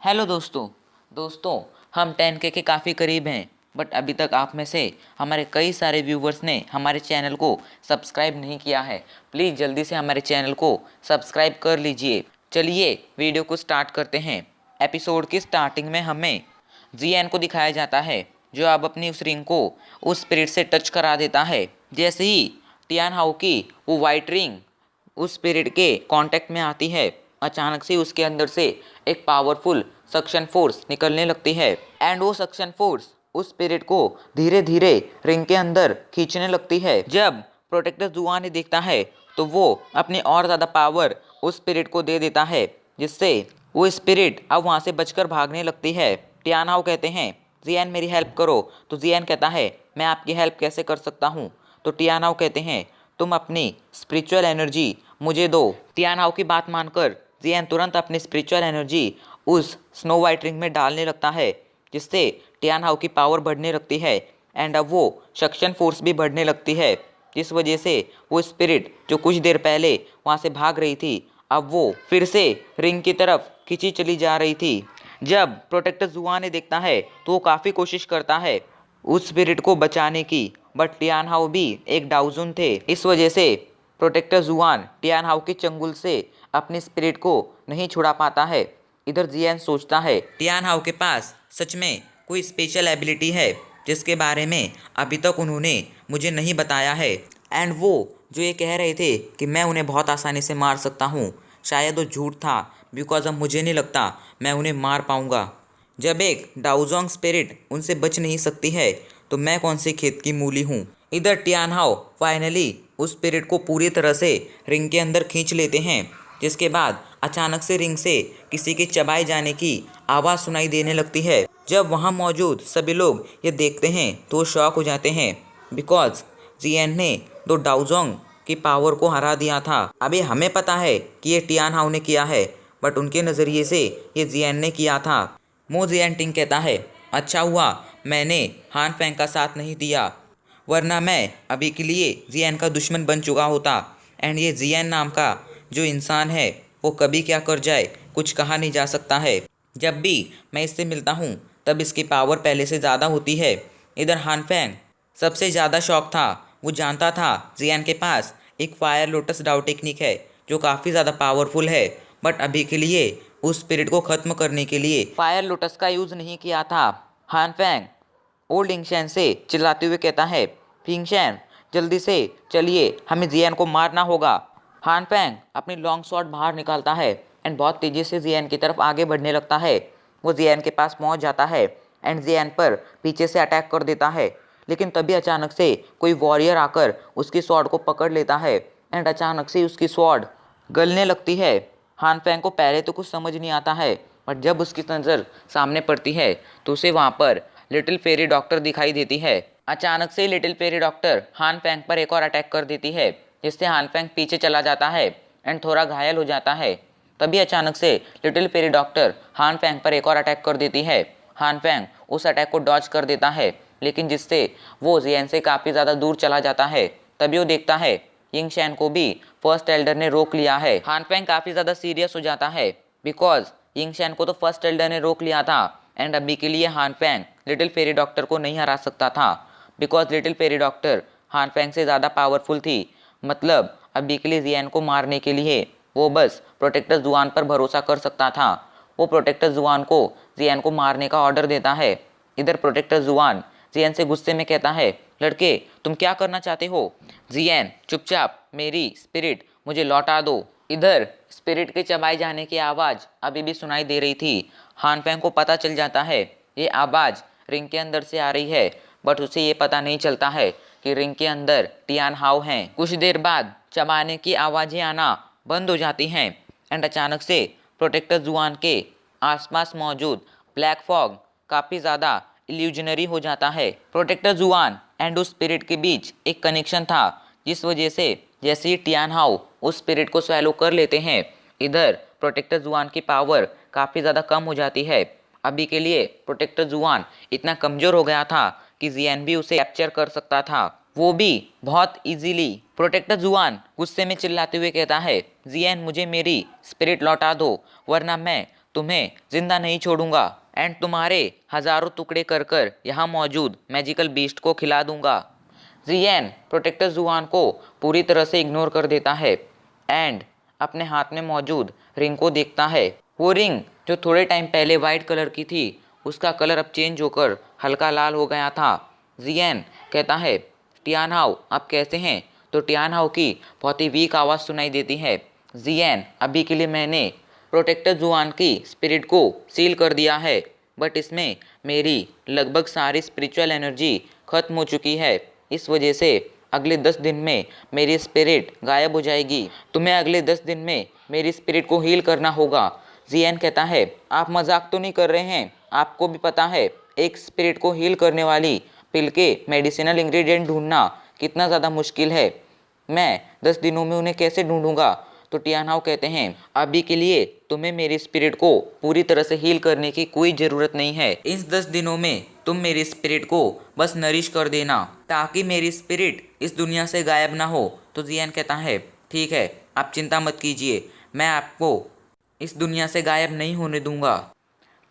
Hello दोस्तों। दोस्तों, हम 10K के काफ़ी करीब हैं, बट अभी तक आप में से हमारे कई सारे व्यूवर्स ने हमारे चैनल को सब्सक्राइब नहीं किया है। प्लीज़ जल्दी से हमारे चैनल को सब्सक्राइब कर लीजिए। चलिए वीडियो को स्टार्ट करते हैं। एपिसोड की स्टार्टिंग में हमें जियान को दिखाया जाता है, जो अब अपनी उस रिंग को उस स्पिरिट से टच करा देता है। जैसे ही टियान हाउ की वो वाइट रिंग उस स्पिरिट के कांटेक्ट में आती है, अचानक से उसके अंदर से एक पावरफुल सक्शन फोर्स निकलने लगती है एंड वो सक्शन फोर्स उस स्पिरिट को धीरे धीरे रिंग के अंदर खींचने लगती है। जब प्रोटेक्टर जुआ ने देखता है तो वो अपनी और ज़्यादा पावर उस स्पिरिट को दे देता है, जिससे वो स्पिरिट अब वहाँ से बचकर भागने लगती है। टियानाओ कहते हैं जियान मेरी हेल्प करो, तो जियान कहता है मैं आपकी हेल्प कैसे कर सकता हूँ। तो टियानाओ कहते हैं तुम अपनी स्पिरिचुअल एनर्जी मुझे दो। टियानाओ की बात मानकर जियान तुरंत अपनी स्पिरिचुअल एनर्जी उस स्नो वाइट रिंग में डालने लगता है, जिससे टियानाओ की पावर बढ़ने लगती है एंड अब वो सक्शन फोर्स भी बढ़ने लगती है, जिस वजह से वो स्पिरिट जो कुछ देर पहले वहाँ से भाग रही थी, अब वो फिर से रिंग की तरफ खींची चली जा रही थी। जब प्रोटेक्टर जुआ ने देखता है तो वो काफ़ी कोशिश करता है उस स्पिरिट को बचाने की, बट टियान हाउ भी एक डाउजुन थे। इस वजह से प्रोटेक्टर जुआन टियान हाउ के चंगुल से अपनी स्पिरिट को नहीं छुड़ा पाता है। इधर जियान सोचता है टियान हाउ के पास सच में कोई स्पेशल एबिलिटी है जिसके बारे में अभी तक उन्होंने मुझे नहीं बताया है, एंड वो जो ये कह रहे थे कि मैं उन्हें बहुत आसानी से मार सकता हूँ, शायद वो झूठ था, बिकॉज अब मुझे नहीं लगता मैं उन्हें मार पाऊँगा। जब एक डाउजोंग स्पिरिट उनसे बच नहीं सकती है तो मैं कौन से खेत की मूली हूँ। इधर टियानहाओ फाइनली उस स्पिरिट को पूरी तरह से रिंग के अंदर खींच लेते हैं, जिसके बाद अचानक से रिंग से किसी के चबाए जाने की आवाज़ सुनाई देने लगती है। जब वहाँ मौजूद सभी लोग ये देखते हैं तो वो शॉक हो जाते हैं, बिकॉज जियन ने दो डाउजोंग की पावर को हरा दिया था। अभी हमें पता है कि ये टियानहाओ ने किया है, बट उनके नज़रिए से ये जियन ने किया था। मो जियनटिंग कहता है अच्छा हुआ मैंने हान फेंग का साथ नहीं दिया, वरना मैं अभी के लिए जियन का दुश्मन बन चुका होता। एंड ये जियन नाम का जो इंसान है वो कभी क्या कर जाए कुछ कहा नहीं जा सकता है। जब भी मैं इससे मिलता हूँ तब इसकी पावर पहले से ज़्यादा होती है। इधर हान फेंग सबसे ज़्यादा शौक था, वो जानता था जियान के पास एक फायर लोटस डाउ टेक्निक है जो काफ़ी ज़्यादा पावरफुल है, बट अभी के लिए उस स्पिरिट को ख़त्म करने के लिए फायर लोटस का यूज़ नहीं किया था। हान फेंग ओल्ड इंगशैन से चिल्लाते हुए कहता है फिंगशैन जल्दी से चलिए, हमें जियान को मारना होगा। हान फेंग अपनी लॉन्ग शॉट बाहर निकालता है एंड बहुत तेज़ी से जियान की तरफ आगे बढ़ने लगता है। वो जियान के पास पहुंच जाता है एंड जियान पर पीछे से अटैक कर देता है, लेकिन तभी अचानक से कोई वॉरियर आकर उसकी स्वॉर्ड को पकड़ लेता है एंड अचानक से उसकी स्वॉर्ड गलने लगती है। हान फेंग को पहले तो कुछ समझ नहीं आता है, बट जब उसकी नज़र सामने पड़ती है तो उसे वहाँ पर लिटिल फेरी डॉक्टर दिखाई देती है। अचानक से लिटिल फेरी डॉक्टर हान फेंग पर एक और अटैक कर देती है, जिससे हान फेंग पीछे चला जाता है एंड थोड़ा घायल हो जाता है। तभी अचानक से लिटिल फेरी डॉक्टर हान फेंग पर एक और अटैक कर देती है। हान फेंग उस अटैक को डॉज कर देता है, लेकिन जिससे वो जियान से काफ़ी ज़्यादा दूर चला जाता है। तभी वो देखता है यिंगशैन को भी फर्स्ट एल्डर ने रोक लिया है। हान फेंग काफ़ी ज़्यादा सीरियस हो जाता है, बिकॉज यिंगशैन को तो फर्स्ट एल्डर ने रोक लिया था एंड अभी के लिए हान फेंग लिटिल फेरी डॉक्टर को नहीं हरा सकता था, बिकॉज लिटिल फेरी डॉक्टर हान फेंग से ज़्यादा पावरफुल थी। मतलब अभी के लिए जियान को मारने के लिए वो बस प्रोटेक्टर जुआन पर भरोसा कर सकता था। वो प्रोटेक्टर जुआन को जियान को मारने का ऑर्डर देता है। इधर प्रोटेक्टर जुआन जियान से गुस्से में कहता है लड़के तुम क्या करना चाहते हो। जियान चुपचाप मेरी स्पिरिट मुझे लौटा दो। इधर स्पिरिट के चबाए जाने की आवाज़ अभी भी सुनाई दे रही थी। हान फेंग को पता चल जाता है ये आवाज़ रिंग के अंदर से आ रही है, बट उसे ये पता नहीं चलता है कि रिंग के अंदर टियान हाउ हैं। कुछ देर बाद चबाने की आवाज़ें आना बंद हो जाती हैं एंड अचानक से प्रोटेक्टर जुआन के आसपास मौजूद ब्लैक फॉग काफ़ी ज़्यादा इल्यूजनरी हो जाता है। प्रोटेक्टर जुआन एंड उस स्पिरिट के बीच एक कनेक्शन था, जिस वजह से जैसे ही टियान हाउ उस स्पिरिट को स्वैलो कर लेते हैं, इधर प्रोटेक्टर जुआन की पावर काफ़ी ज़्यादा कम हो जाती है। अभी के लिए प्रोटेक्टर जुआन इतना कमज़ोर हो गया था कि जियान भी उसे कैप्चर कर सकता था, वो भी बहुत इजीली। प्रोटेक्टर जुआन गुस्से में चिल्लाते हुए कहता है जियान मुझे मेरी स्पिरिट लौटा दो, वरना मैं तुम्हें जिंदा नहीं छोड़ूंगा एंड तुम्हारे हजारों टुकड़े कर कर यहाँ मौजूद मैजिकल बीस्ट को खिला दूंगा। जियन प्रोटेक्टर जुआन को पूरी तरह से इग्नोर कर देता है एंड अपने हाथ में मौजूद रिंग को देखता है। वो रिंग जो थोड़े टाइम पहले वाइट कलर की थी उसका कलर अब चेंज होकर हल्का लाल हो गया था। जियन कहता है, टियानहाओ आप कैसे हैं? तो टियानहाओ की बहुत ही वीक आवाज़ सुनाई देती है। जियन अभी के लिए मैंने प्रोटेक्टर जुआन की स्पिरिट को सील कर दिया है, बट इसमें मेरी लगभग सारी स्पिरिचुअल एनर्जी खत्म हो चुकी है। इस वजह से अगले 10 दिन में मेरी स्पिरिट गायब हो जाएगी। तुम्हें अगले 10 दिन में मेरी स्पिरिट को हील करना होगा। जियन कहता है, आप मजाक तो नहीं कर रहे हैं? आपको भी पता है एक स्पिरिट को हील करने वाली पिल के मेडिसिनल इंग्रेडिएंट ढूंढना कितना ज़्यादा मुश्किल है। मैं 10 दिनों में उन्हें कैसे ढूंढूंगा? तो टियानहाओ कहते हैं, अभी के लिए तुम्हें मेरी स्पिरिट को पूरी तरह से हील करने की कोई ज़रूरत नहीं है। इस 10 दिनों में तुम मेरी स्पिरिट को बस नरिश कर देना ताकि मेरी स्पिरिट इस दुनिया से गायब ना हो। तो जियन कहता है, ठीक है, आप चिंता मत कीजिए, मैं आपको इस दुनिया से गायब नहीं होने दूंगा।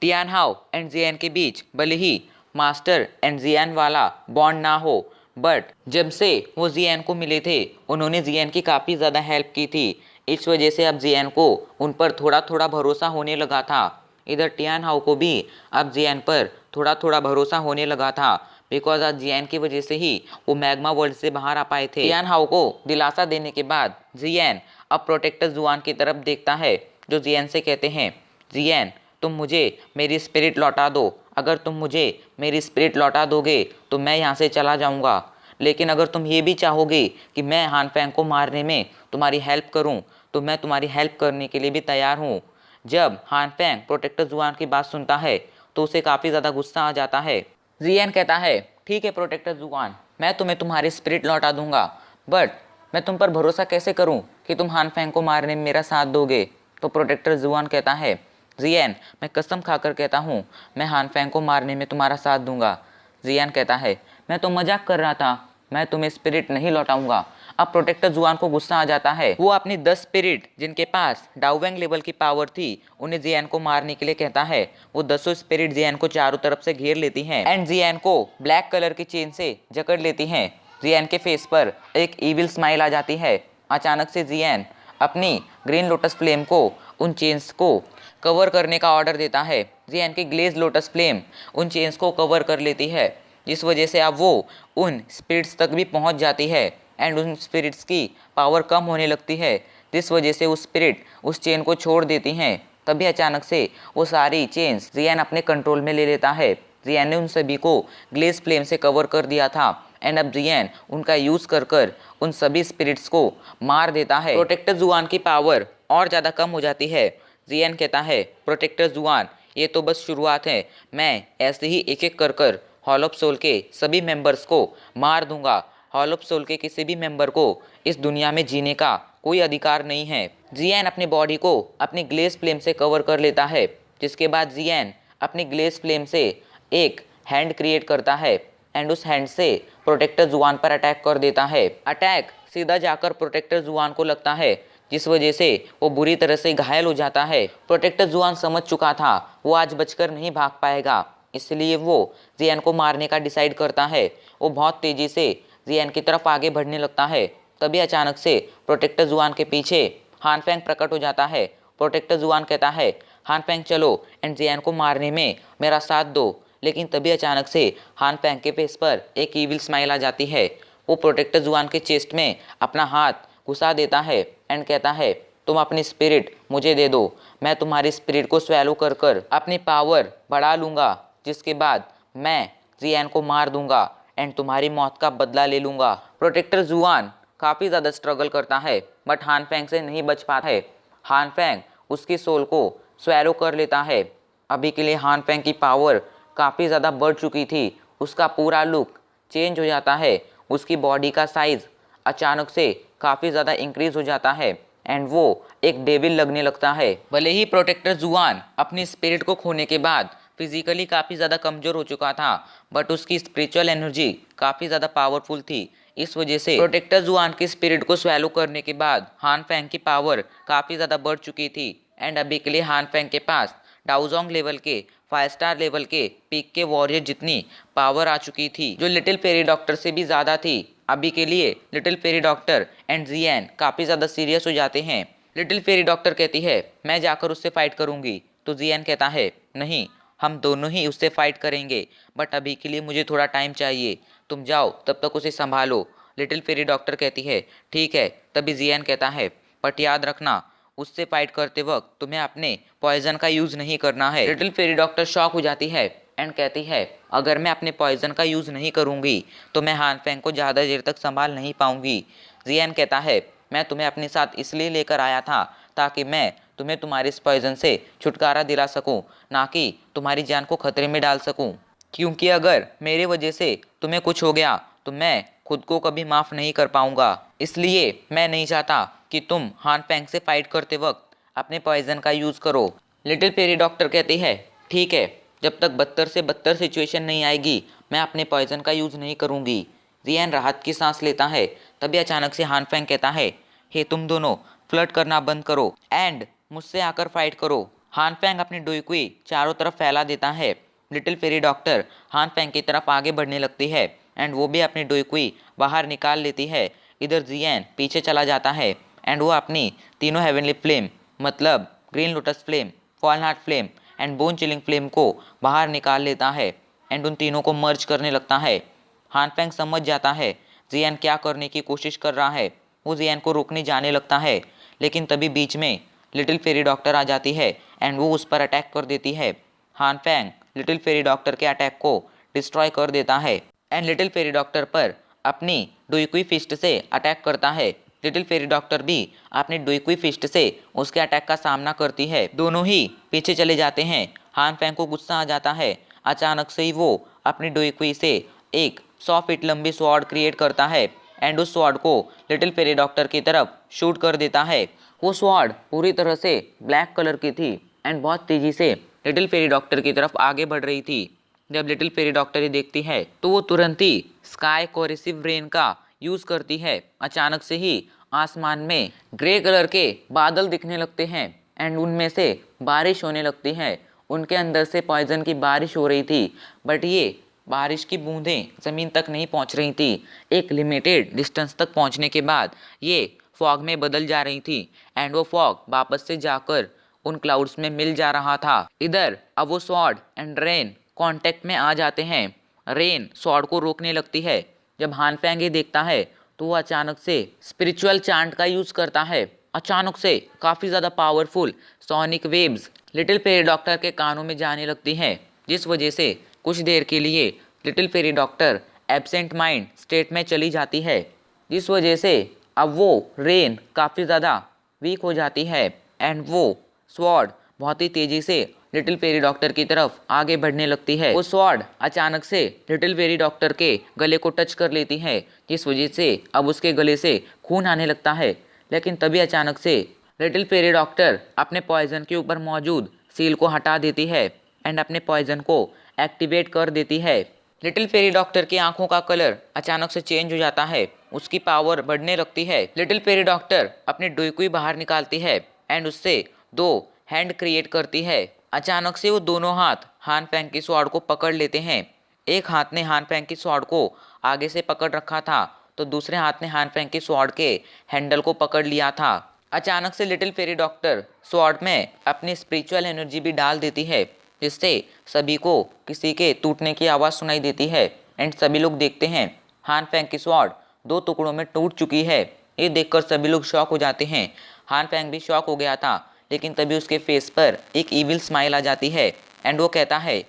टियानहाओ एंड जियन के बीच भले ही मास्टर एंड जियन वाला बॉन्ड ना हो, बट जब से वो जियन को मिले थे उन्होंने जियन की काफ़ी ज़्यादा हेल्प की थी। इस वजह से अब जियन को उन पर थोड़ा थोड़ा भरोसा होने लगा था। इधर टियानहाओ को भी अब जियन पर थोड़ा थोड़ा भरोसा होने लगा था, बिकॉज आज जियन की वजह से ही वो मैग्मा वर्ल्ड से बाहर आ पाए थे। टियानहाओ को दिलासा देने के बाद जियन अब प्रोटेक्टर जुआन की तरफ देखता है, जो जियन से कहते हैं, जियन तुम मुझे मेरी स्पिरिट लौटा दो। अगर तुम मुझे मेरी स्पिरिट लौटा दोगे तो मैं यहाँ से चला जाऊँगा, लेकिन अगर तुम ये भी चाहोगे कि मैं हानफेंग को मारने में तुम्हारी हेल्प करूं तो मैं तुम्हारी हेल्प करने के लिए भी तैयार हूं। जब हानफेंग प्रोटेक्टर जुआन की बात सुनता है तो उसे काफ़ी ज़्यादा गुस्सा आ जाता है। जियन कहता है, ठीक है प्रोटेक्टर जुआन, मैं तुम्हें तुम्हारी स्पिरिट लौटा दूंगा, बट मैं तुम पर भरोसा कैसे करूं कि तुम हानफेंग को मारने में मेरा साथ दोगे? तो प्रोटेक्टर जुआन कहता है, जियन मैं कसम खाकर कहता हूँ मैं हानफेंग को मारने में तुम्हारा साथ दूंगा। जियन कहता है, मैं तो मजाक कर रहा था, मैं तुम्हें स्पिरिट नहीं लौटाऊंगा। अब प्रोटेक्टर जुआन को गुस्सा आ जाता है। वो अपनी 10 स्पिरिट जिनके पास डाउवेंग लेवल की पावर थी उन्हें जियन को मारने के लिए कहता है। वो 10 स्पिरिट जियन को चारों तरफ से घेर लेती हैं एंड जियन को ब्लैक कलर की चेन से जकड़ लेती हैं। जियन के फेस पर एक इविल स्माइल आ जाती है। अचानक से जियन अपनी ग्रीन लोटस फ्लेम को उन चेन्स को कवर करने का ऑर्डर देता है। जियन की ग्लेज लोटस फ्लेम उन चेन्स को कवर कर लेती है, जिस वजह से अब वो उन स्पिरिट्स तक भी पहुंच जाती है एंड उन स्पिरिट्स की पावर कम होने लगती है, जिस वजह से उस स्पिरिट उस चेन को छोड़ देती हैं। तभी अचानक से वो सारी चेन्स जियन अपने कंट्रोल में ले लेता है। जियन ने उन सभी को ग्लेज फ्लेम से कवर कर दिया था एंड अब जियन उनका यूज़ कर कर उन सभी स्पिरिट्स को मार देता है। प्रोटेक्टर जुआन की पावर और ज़्यादा कम हो जाती है। जियन कहता है, प्रोटेक्टर जुआन ये तो बस शुरुआत है, मैं ऐसे ही एक एक कर कर हॉल ऑफ सोल के सभी मेंबर्स को मार दूंगा। हॉल ऑफ सोल के किसी भी मेंबर को इस दुनिया में जीने का कोई अधिकार नहीं है। जियन अपनी बॉडी को अपनी ग्लेज फ्लेम से कवर कर लेता है, जिसके बाद जियन अपनी ग्लेज फ्लेम से एक हैंड क्रिएट करता है एंड उस हैंड से प्रोटेक्टर जुआन पर अटैक कर देता है। अटैक सीधा जाकर प्रोटेक्टर जुआन को लगता है, जिस वजह से वो बुरी तरह से घायल हो जाता है। प्रोटेक्टर जुआन समझ चुका था वो आज बचकर नहीं भाग पाएगा, इसलिए वो जियन को मारने का डिसाइड करता है। वो बहुत तेज़ी से जियन की तरफ आगे बढ़ने लगता है। तभी अचानक से प्रोटेक्टर जुआन के पीछे हानफेंग प्रकट हो जाता है। प्रोटेक्टर जुआन कहता है, हानफेंग चलो एंड जियन को मारने में मेरा साथ दो। लेकिन तभी अचानक से हानफेंग के फेस पर एक ईविल स्माइल आ जाती है। वो प्रोटेक्टर जुआन के चेस्ट में अपना हाथ घुसा देता है एंड कहता है, तुम अपनी स्पिरिट मुझे दे दो, मैं तुम्हारी स्पिरिट को स्वैलो कर कर अपनी पावर बढ़ा लूँगा, जिसके बाद मैं जियन को मार दूंगा एंड तुम्हारी मौत का बदला ले लूँगा। प्रोटेक्टर जुआन काफ़ी ज़्यादा स्ट्रगल करता है, बट हानफेंग से नहीं बच पाता है। हानफेंग उसकी सोल को स्वैलो कर लेता है। अभी के लिए हानफेंग की पावर काफ़ी ज़्यादा बढ़ चुकी थी। उसका पूरा लुक चेंज हो जाता है। उसकी बॉडी का साइज़ अचानक से काफ़ी ज़्यादा इंक्रीज हो जाता है एंड वो एक डेविल लगने लगता है। भले ही प्रोटेक्टर जुआन अपनी स्पिरिट को खोने के बाद फिजिकली काफ़ी ज़्यादा कमज़ोर हो चुका था, बट उसकी स्पिरिचुअल एनर्जी काफ़ी ज़्यादा पावरफुल थी। इस वजह से प्रोटेक्टर जुआन की स्पिरिट को स्वैलो करने के बाद हानफेंग की पावर काफ़ी ज़्यादा बढ़ चुकी थी एंड अभी के लिए हानफेंग के पास डाउजोंग लेवल के 5 स्टार लेवल के पीक के वॉरियर जितनी पावर आ चुकी थी, जो लिटिल फेरी डॉक्टर से भी ज़्यादा थी। अभी के लिए लिटिल फेरी डॉक्टर एंड जियान काफ़ी ज़्यादा सीरियस हो जाते हैं। लिटिल फेरी डॉक्टर कहती है मैं जाकर उससे फाइट करूँगी, तो जियान कहता है नहीं, हम दोनों ही उससे फाइट करेंगे, बट अभी के लिए मुझे थोड़ा टाइम चाहिए, तुम जाओ तब तक उसे संभालो। लिटिल फेरी डॉक्टर कहती है ठीक है। तभी जियान कहता है बट याद रखना, उससे फाइट करते वक्त तुम्हें अपने पॉइजन का यूज़ नहीं करना है। लिटिल फेरी डॉक्टर शॉक हो जाती है एंड कहती है अगर मैं अपने पॉइजन का यूज़ नहीं करूँगी तो मैं हान फेंग को ज़्यादा देर तक संभाल नहीं पाऊँगी। जियान कहता है मैं तुम्हें अपने साथ इसलिए लेकर आया था ताकि मैं तुम्हें तुम्हारे इस पॉइजन से छुटकारा दिला सकूं, ना कि तुम्हारी जान को खतरे में डाल सकूं। क्योंकि अगर मेरे वजह से तुम्हें कुछ हो गया तो मैं खुद को कभी माफ़ नहीं कर पाऊंगा। इसलिए मैं नहीं चाहता कि तुम हान फेंग से फाइट करते वक्त अपने पॉइजन का यूज़ करो। लिटिल फेरी डॉक्टर कहती है ठीक है, जब तक बदतर से बदतर सिचुएशन नहीं आएगी मैं अपने पॉइजन का यूज़ नहीं करूँगी। जियान राहत की सांस लेता है। तभी अचानक से हान फेंग कहता है हे तुम दोनों फ्लर्ट करना बंद करो एंड मुझसे आकर फाइट करो। हान फेंग अपनी डोईक्वी चारों तरफ फैला देता है। लिटिल फेरी डॉक्टर हान फेंग की तरफ आगे बढ़ने लगती है एंड वो भी अपनी डोईक्वी बाहर निकाल लेती है। इधर जियान पीछे चला जाता है एंड वो अपनी तीनों हेवनली फ्लेम मतलब green lotus flame, fallen heart flame and bone chilling flame को बाहर निकाल लेता है एंड उन तीनों को मर्ज करने लगता है। हान फेंग समझ जाता है जियान क्या करने की कोशिश कर रहा है। वो जियान को रोकने जाने लगता है, लेकिन तभी बीच में लिटिल फेरी डॉक्टर आ जाती है एंड वो उस पर अटैक कर देती है। हान फेंग लिटिल फेरी डॉक्टर के अटैक को डिस्ट्रॉय कर देता है एंड लिटिल फेरी डॉक्टर पर अपनी डुईक्वी फिस्ट से अटैक करता है। लिटिल फेरी डॉक्टर भी अपनी डुईक्वी फिस्ट से उसके अटैक का सामना करती है। दोनों ही पीछे चले जाते हैं। हान फेंग को गुस्सा आ जाता है। अचानक से ही वो अपनी डुईक्वी से एक 100 फीट लंबी स्वॉर्ड क्रिएट करता है एंड उस स्वॉर्ड को लिटिल फेरी डॉक्टर की तरफ शूट कर देता है। वो स्वॉर्ड पूरी तरह से ब्लैक कलर की थी एंड बहुत तेजी से लिटिल फेरी डॉक्टर की तरफ आगे बढ़ रही थी। जब लिटिल फेरी डॉक्टर ये देखती है तो वो तुरंत ही स्काई कोरेसिव रेन का यूज़ करती है। अचानक से ही आसमान में ग्रे कलर के बादल दिखने लगते हैं एंड उनमें से बारिश होने लगती है। उनके अंदर से पॉइजन की बारिश हो रही थी, बट ये बारिश की बूंदें ज़मीन तक नहीं पहुंच रही थी। एक लिमिटेड डिस्टेंस तक पहुंचने के बाद ये फॉग में बदल जा रही थी एंड वो फॉग वापस से जाकर उन क्लाउड्स में मिल जा रहा था। इधर अब वो स्वॉर्ड एंड रेन कांटेक्ट में आ जाते हैं। रेन स्वॉर्ड को रोकने लगती है। जब हान फेंग ये देखता है तो वो अचानक से स्पिरिचुअल चांट का यूज़ करता है। अचानक से काफ़ी ज़्यादा powerful sonic waves little fairy doctor के कानों में जाने लगती हैं, जिस वजह से कुछ देर के लिए little fairy doctor absent mind state में चली जाती है, जिस वजह से अब वो रेन काफ़ी ज़्यादा वीक हो जाती है एंड वो स्वॉर्ड बहुत ही तेज़ी से लिटिल फेरी डॉक्टर की तरफ आगे बढ़ने लगती है। वो स्वॉर्ड अचानक से लिटिल फेरी डॉक्टर के गले को टच कर लेती है, जिस वजह से अब उसके गले से खून आने लगता है। लेकिन तभी अचानक से लिटिल फेरी डॉक्टर अपने पॉइजन के ऊपर मौजूद सील को हटा देती है एंड अपने पॉइजन को एक्टिवेट कर देती है। लिटिल फेरी डॉक्टर की आंखों का कलर अचानक से चेंज हो जाता है, उसकी पावर बढ़ने लगती है। लिटिल फेरी डॉक्टर अपनी डुईक्वी बाहर निकालती है एंड उससे 2 हैंड क्रिएट करती है। अचानक से वो दोनों हाथ हान फेंग की स्वॉर्ड को पकड़ लेते हैं। एक हाथ ने हान फेंग की स्वॉर्ड को आगे से पकड़ रखा था, तो दूसरे हाथ ने हान फेंग की स्वॉर्ड के हैंडल को पकड़ लिया था। अचानक से लिटिल फेरी डॉक्टर स्वॉर्ड में अपनी स्पिरिचुअल एनर्जी भी डाल देती है, जिससे सभी को किसी के टूटने की आवाज़ सुनाई देती है एंड सभी लोग देखते हैं हान फेंग की स्वॉर्ड 2 टुकड़ों में टूट चुकी है। ये देखकर सभी लोग शॉक हो जाते हैं। हान फेंग भी शॉक हो गया था, लेकिन तभी उसके फेस पर एक इविल स्माइल आ जाती है एंड वो कहता है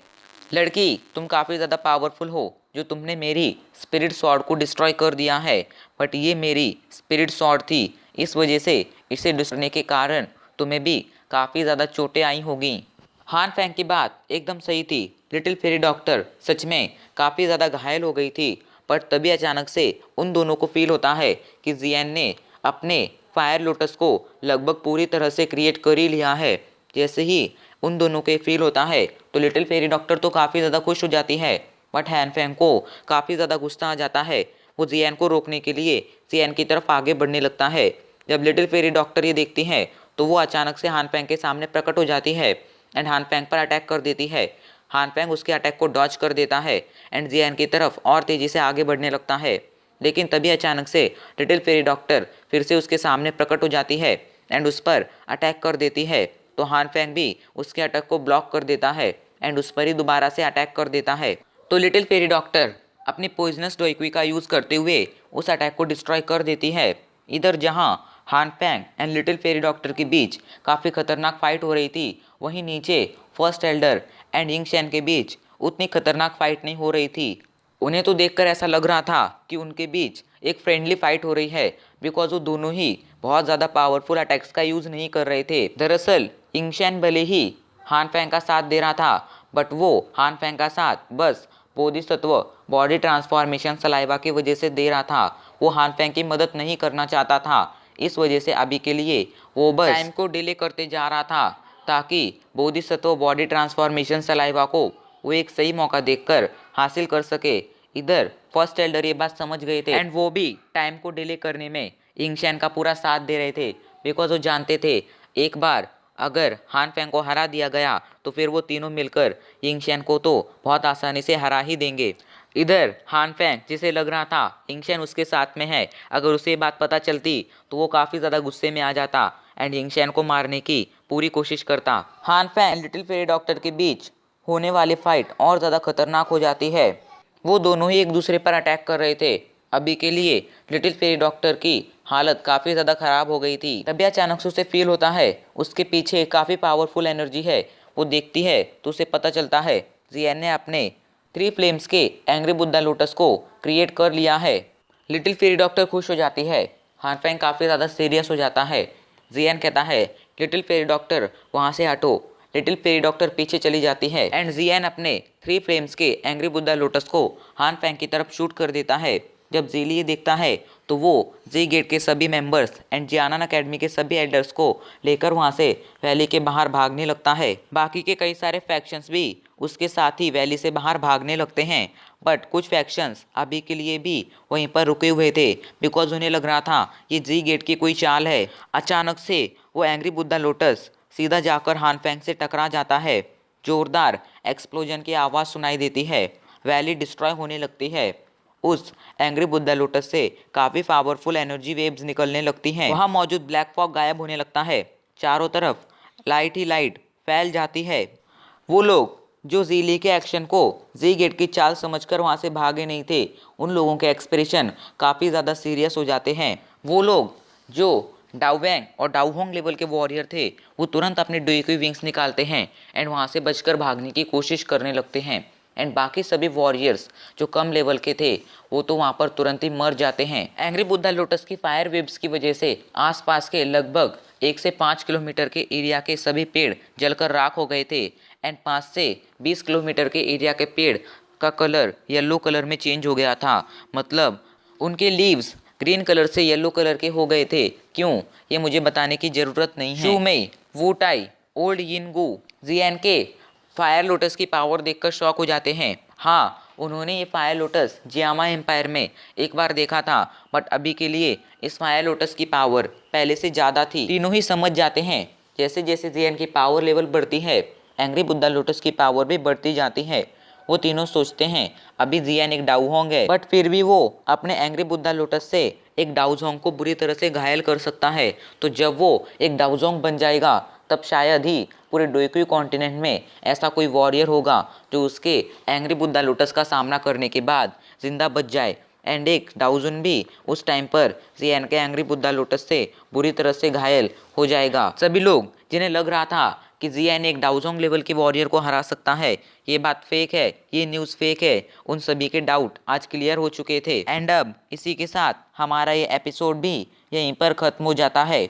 लड़की, तुम काफ़ी ज़्यादा पावरफुल हो जो तुमने मेरी स्पिरिट स्वॉर्ड को डिस्ट्रॉय कर दिया है, बट ये मेरी स्पिरिट स्वॉर्ड थी, इस वजह से इसे डिस्ट्रॉय के कारण तुम्हें भी काफ़ी ज़्यादा चोटें आई होगी। हान फेंग की बात एकदम सही थी। लिटिल फेरी डॉक्टर सच में काफ़ी ज़्यादा घायल हो गई थी, पर तभी अचानक से उन दोनों को फील होता है कि जियान ने अपने फायर लोटस को लगभग पूरी तरह से क्रिएट कर ही लिया है। जैसे ही उन दोनों के फील होता है तो लिटिल फेरी डॉक्टर तो काफ़ी ज़्यादा खुश हो जाती है, बट हान फेंग को काफ़ी ज़्यादा गुस्सा आ जाता है। वो जियान को रोकने के लिए जियान की तरफ आगे बढ़ने लगता है। जब लिटिल फेरी डॉक्टर ये देखती है तो वो अचानक से हान फेंग के सामने प्रकट हो जाती है एंड हान फेंग पर अटैक कर देती है। हान फेंग उसके अटैक को डॉज कर देता है एंड जियान की तरफ और तेजी से आगे बढ़ने लगता है। लेकिन तभी अचानक से लिटिल फेरी डॉक्टर फिर से उसके सामने प्रकट हो जाती है एंड उस पर अटैक कर देती है। तो हान फेंग भी उसके अटैक को ब्लॉक कर देता है एंड उस पर ही दोबारा से अटैक कर देता है। तो लिटिल फेरी डॉक्टर अपनी पॉइजनस डोइक्वी का यूज़ करते हुए उस अटैक को डिस्ट्रॉय कर देती है। इधर जहां Han Feng and little fairy doctor के बीच काफ़ी खतरनाक फाइट हो रही थी, वहीं नीचे first Elder and Ying Shane के बीच उतनी खतरनाक फाइट नहीं हो रही थी। उन्हें तो देखकर ऐसा लग रहा था कि उनके बीच एक फ्रेंडली फाइट हो रही है, बिकॉज वो दोनों ही बहुत ज़्यादा पावरफुल अटैक्स का यूज़ नहीं कर रहे थे। दरअसल यिंग शेन भले ही हान फेंग का साथ दे रहा था, बट वो हान फेंग का साथ बस बोधिसत्व बॉडी ट्रांसफॉर्मेशन सलाइवा की वजह से दे रहा था। वो हान फेंग की मदद नहीं करना चाहता था। इस वजह से अभी के लिए वो बस टाइम को डिले करते जा रहा था, ताकि बोधिसत्व बॉडी ट्रांसफॉर्मेशन सलाइवा को वो एक सही मौका देखकर हासिल कर सके। इधर फर्स्ट एल्डर ये बात समझ गए थे एंड वो भी टाइम को डिले करने में यिंग शेन का पूरा साथ दे रहे थे, बिकॉज वो जानते थे एक बार अगर हान फेंग को हरा दिया गया तो फिर वो तीनों मिलकर यिंग शेन को तो बहुत आसानी से हरा ही देंगे। इधर हान फेंग जिसे लग रहा था यिंग शेन उसके साथ में है, अगर उसे बात पता चलती तो वो काफ़ी ज़्यादा गुस्से में आ जाता एंड यिंग शेन को मारने की पूरी कोशिश करता। हान फेंग लिटिल फेरी डॉक्टर के बीच होने वाली फाइट और ज़्यादा खतरनाक हो जाती है। वो दोनों ही एक दूसरे पर अटैक कर रहे थे। अभी के लिए लिटिल फेरी डॉक्टर की हालत काफ़ी ज़्यादा ख़राब हो गई थी। तभी अचानक से उसे फील होता है उसके पीछे काफ़ी पावरफुल एनर्जी है। वो देखती है तो उसे पता चलता है जियान ने अपने 3 फ्लेम्स के एंग्री बुद्धा लोटस को क्रिएट कर लिया है। लिटिल फेरी डॉक्टर खुश हो जाती है। हान फेंग काफ़ी ज़्यादा सीरियस हो जाता है। जियान कहता है लिटिल फेरी डॉक्टर वहाँ से हटो। लिटिल फेरी डॉक्टर पीछे चली जाती है एंड जियान अपने 3 फ्लेम्स के एंग्री बुद्धा लोटस को हान फेंग की तरफ शूट कर देता है। जब ज़ीली ये देखता है तो वो जी गेट के सभी मेंबर्स एंड जियानन अकेडमी के सभी एल्डर्स को लेकर वहाँ से वैली के बाहर भागने लगता है। बाकी के कई सारे फैक्शंस भी उसके साथ ही वैली से बाहर भागने लगते हैं, बट कुछ फैक्शंस अभी के लिए भी वहीं पर रुके हुए थे, बिकॉज उन्हें लग रहा था ये जी गेट की कोई चाल है। अचानक से वो एंग्री बुद्धा लोटस सीधा जाकर हान फेंग से टकरा जाता है। जोरदार एक्सप्लोजन की आवाज़ सुनाई देती है। वैली डिस्ट्रॉय होने लगती है। उस एंग्री बुद्धा लोटस से काफ़ी पावरफुल एनर्जी वेव्स निकलने लगती हैं। वहाँ मौजूद ब्लैक फॉग गायब होने लगता है। चारों तरफ लाइट ही लाइट फैल जाती है। वो लोग जो ज़ीली के एक्शन को जी गेट की चाल समझकर वहाँ से भागे नहीं थे, उन लोगों के एक्सप्रेशन काफ़ी ज़्यादा सीरियस हो जाते हैं। वो लोग जो डाउवैंग और डाउहोंग लेवल के वॉरियर थे, वो तुरंत अपने डोइक्वी विंग्स निकालते हैं एंड वहाँ से बचकर भागने की कोशिश करने लगते हैं। एंड बाकी सभी वॉरियर्स जो कम लेवल के थे वो तो वहाँ पर तुरंत ही मर जाते हैं। एंग्री बुद्धा लोटस की फायर वेव्स की वजह से आसपास के लगभग 1 से 5 किलोमीटर के एरिया के सभी पेड़ जलकर राख हो गए थे एंड 5 से 20 किलोमीटर के एरिया के पेड़ का कलर येलो कलर में चेंज हो गया था। मतलब उनके लीव्स ग्रीन कलर से येलो कलर के हो गए थे। क्यों, ये मुझे बताने की ज़रूरत नहीं है। शू मेई, वू टाई, ओल्ड यिनगू, जियान के फायर लोटस की पावर देखकर शॉक हो जाते हैं। हाँ, उन्होंने ये फायर लोटस जियामा एम्पायर में एक बार देखा था, बट अभी के लिए इस फायर लोटस की पावर पहले से ज़्यादा थी। तीनों ही समझ जाते हैं जैसे जैसे जियान की पावर लेवल बढ़ती है, एंग्री बुद्धा लोटस की पावर भी बढ़ती जाती है। वो तीनों सोचते हैं अभी जियान एक डाउहोंग है, बट फिर भी वो अपने एंग्री बुद्धा लोटस से एक डाउजोंग को बुरी तरह से घायल कर सकता है। तो जब वो एक डाउजोंग बन जाएगा तब शायद ही पूरे डोइक्वी कॉन्टिनेंट में ऐसा कोई वॉरियर होगा जो उसके एंग्री बुद्धा लोटस का सामना करने के बाद जिंदा बच जाए। एंड एक डाउजुन भी उस टाइम पर जियान के एंग्री बुद्धा लोटस से बुरी तरह से घायल हो जाएगा। सभी लोग जिन्हें लग रहा था कि जियान एक डाउजोंग लेवल के वॉरियर को हरा सकता है, ये बात फेक है, ये न्यूज़ फेक है, उन सभी के डाउट आज क्लियर हो चुके थे। एंड अब इसी के साथ हमारा ये एपिसोड भी यहीं पर ख़त्म हो जाता है।